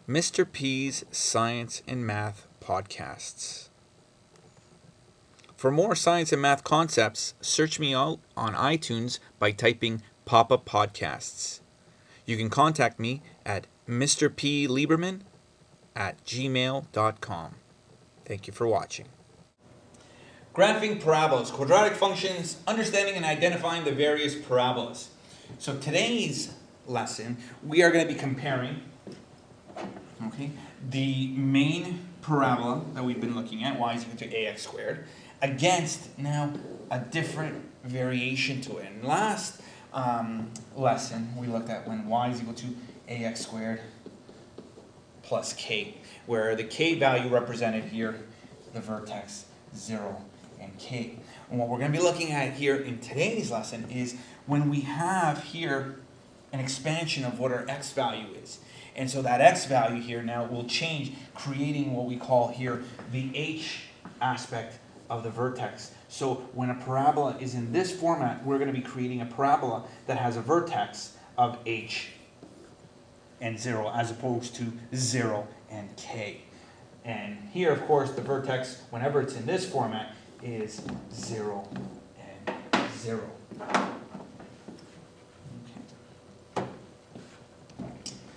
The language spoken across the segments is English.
Mr. P's Science and Math Podcasts. For more science and math concepts, search me out on iTunes by typing Papapodcasts. You can contact me at mrplieberman@gmail.com. Thank you for watching. Graphing parabolas, quadratic functions, understanding and identifying the various parabolas. So today's lesson, we are going to be comparing the main parabola that we've been looking at, y is equal to ax squared, against now a different variation to it. And last lesson, we looked at when y is equal to ax squared plus k, where the k value represented here the vertex 0 and k. And what we're going to be looking at here in today's lesson is when we have here an expansion of what our x value is. And so that x value here now will change, creating what we call here the h aspect of the vertex. So when a parabola is in this format, we're going to be creating a parabola that has a vertex of h and 0 as opposed to 0 and k. And here, of course, the vertex, whenever it's in this format, is 0 and 0.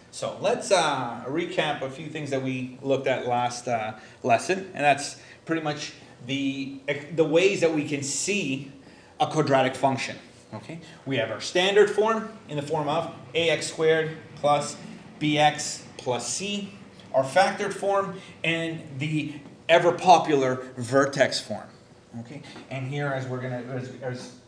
So let's recap a few things that we looked at last lesson, and that's pretty much the ways that we can see a quadratic function. Okay, we have our standard form in the form of ax squared plus bx plus c, our factored form, and the ever popular vertex form. Okay, and here as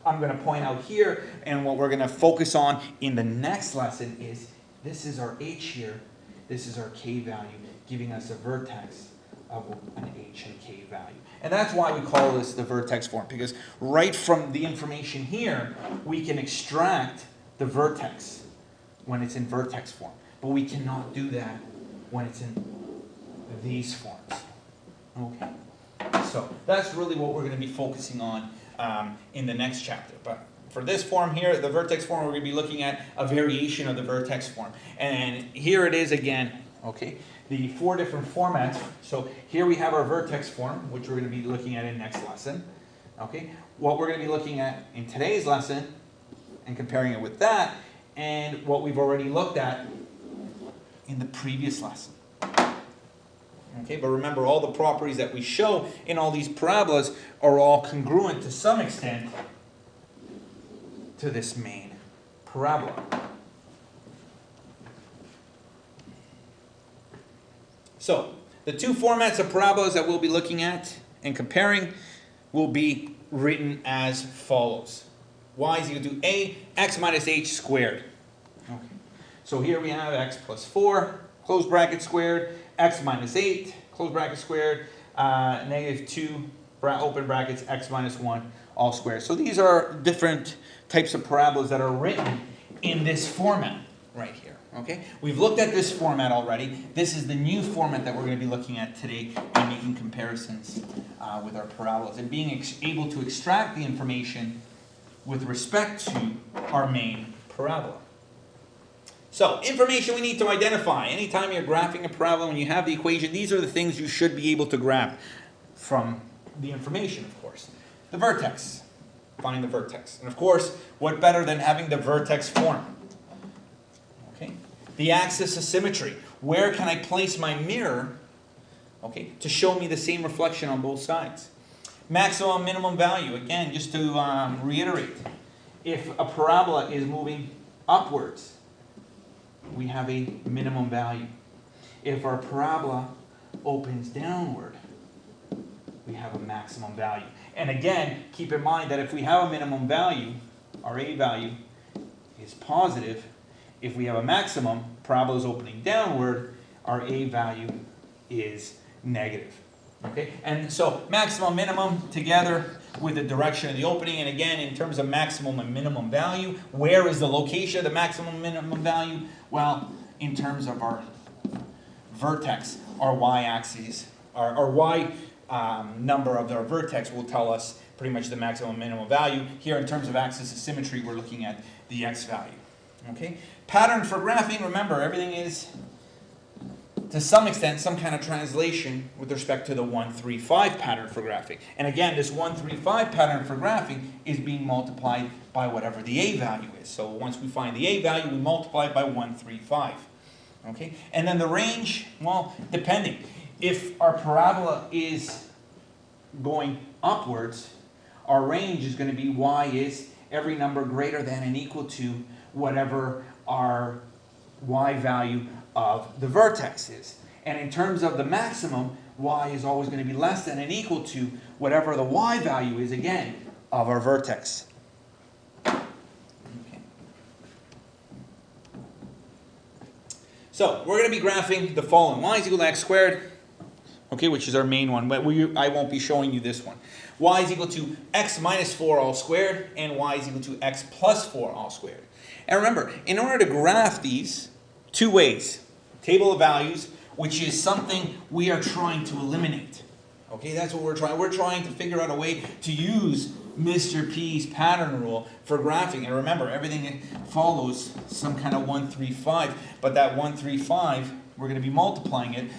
I'm gonna point out here, and what we're gonna focus on in the next lesson is this is our h here, this is our k value, giving us a vertex of an h and k value. And that's why we call this the vertex form, because right from the information here, we can extract the vertex when it's in vertex form. But we cannot do that when it's in these forms. Okay, so that's really what we're going to be focusing on in the next chapter. But for this form here, the vertex form, we're going to be looking at a variation of the vertex form. And here it is again, okay, the 4 different formats. So here we have our vertex form, which we're going to be looking at in next lesson. Okay, what we're going to be looking at in today's lesson and comparing it with that, and what we've already looked at in the previous lesson. Okay, but remember, all the properties that we show in all these parabolas are all congruent to some extent to this main parabola. So, the 2 formats of parabolas that we'll be looking at and comparing will be written as follows. Y is equal to ax minus h squared. Okay. So here we have x plus 4, close bracket squared, x minus 8, close bracket squared, negative 2, open brackets, x minus 1, all squared. So these are different types of parabolas that are written in this format right here. Okay, we've looked at this format already. This is the new format that we're going to be looking at today and making comparisons with our parabolas and being able to extract the information with respect to our main parabola. So, information we need to identify. Anytime you're graphing a parabola, when you have the equation, these are the things you should be able to graph from the information, of course. The vertex. Find the vertex. And of course, what better than having the vertex form? Okay. The axis of symmetry. Where can I place my mirror, okay, to show me the same reflection on both sides? Maximum, minimum value. Again, just to reiterate, if a parabola is moving upwards, we have a minimum value. If our parabola opens downward, we have a maximum value. And again, keep in mind that if we have a minimum value, our a value is positive. If we have a maximum, parabola is opening downward, our a value is negative. Okay, and so maximum, minimum together with the direction of the opening. And again, in terms of maximum and minimum value, where is the location of the maximum, minimum value? Well, in terms of our vertex, our y-axis, our y number of our vertex will tell us pretty much the maximum, minimum value. Here, in terms of axis of symmetry, we're looking at the x value. Okay, pattern for graphing. Remember, everything is to some extent, some kind of translation with respect to the 1, 3, 5 pattern for graphing. And again, this 1, 3, 5 pattern for graphing is being multiplied by whatever the A value is. So once we find the A value, we multiply it by 1, 3, 5. Okay? And then the range, well, depending. If our parabola is going upwards, our range is going to be y is every number greater than and equal to whatever our y value of the vertex is. And in terms of the maximum, y is always going to be less than and equal to whatever the y value is, again, of our vertex. Okay. So we're going to be graphing the following. Y is equal to x squared, okay, which is our main one, but I won't be showing you this one. Y is equal to x minus 4 all squared, and y is equal to x plus 4 all squared. And remember, in order to graph these, two ways. Table of values, which is something we are trying to eliminate. Okay, that's what we're trying. We're trying to figure out a way to use Mr. P's pattern rule for graphing. And remember, everything follows some kind of 1, 3, 5. But that 1, 3, 5, we're going to be multiplying it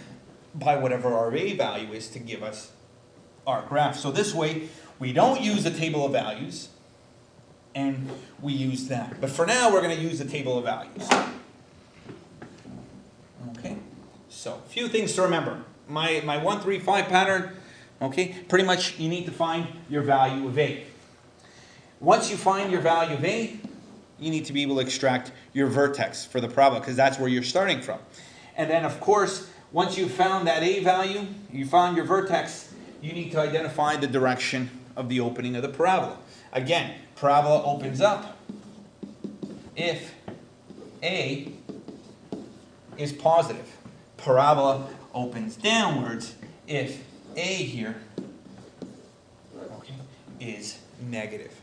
by whatever our A value is to give us our graph. So this way, we don't use the table of values, and we use that. But for now, we're going to use the table of values. Okay, so a few things to remember. My 1, 3, 5 pattern, okay, pretty much you need to find your value of A. Once you find your value of A, you need to be able to extract your vertex for the parabola, because that's where you're starting from. And then, of course, once you've found that A value, you found your vertex, you need to identify the direction of the opening of the parabola. Again, parabola opens up if A is positive. Parabola opens downwards if A here, okay, is negative.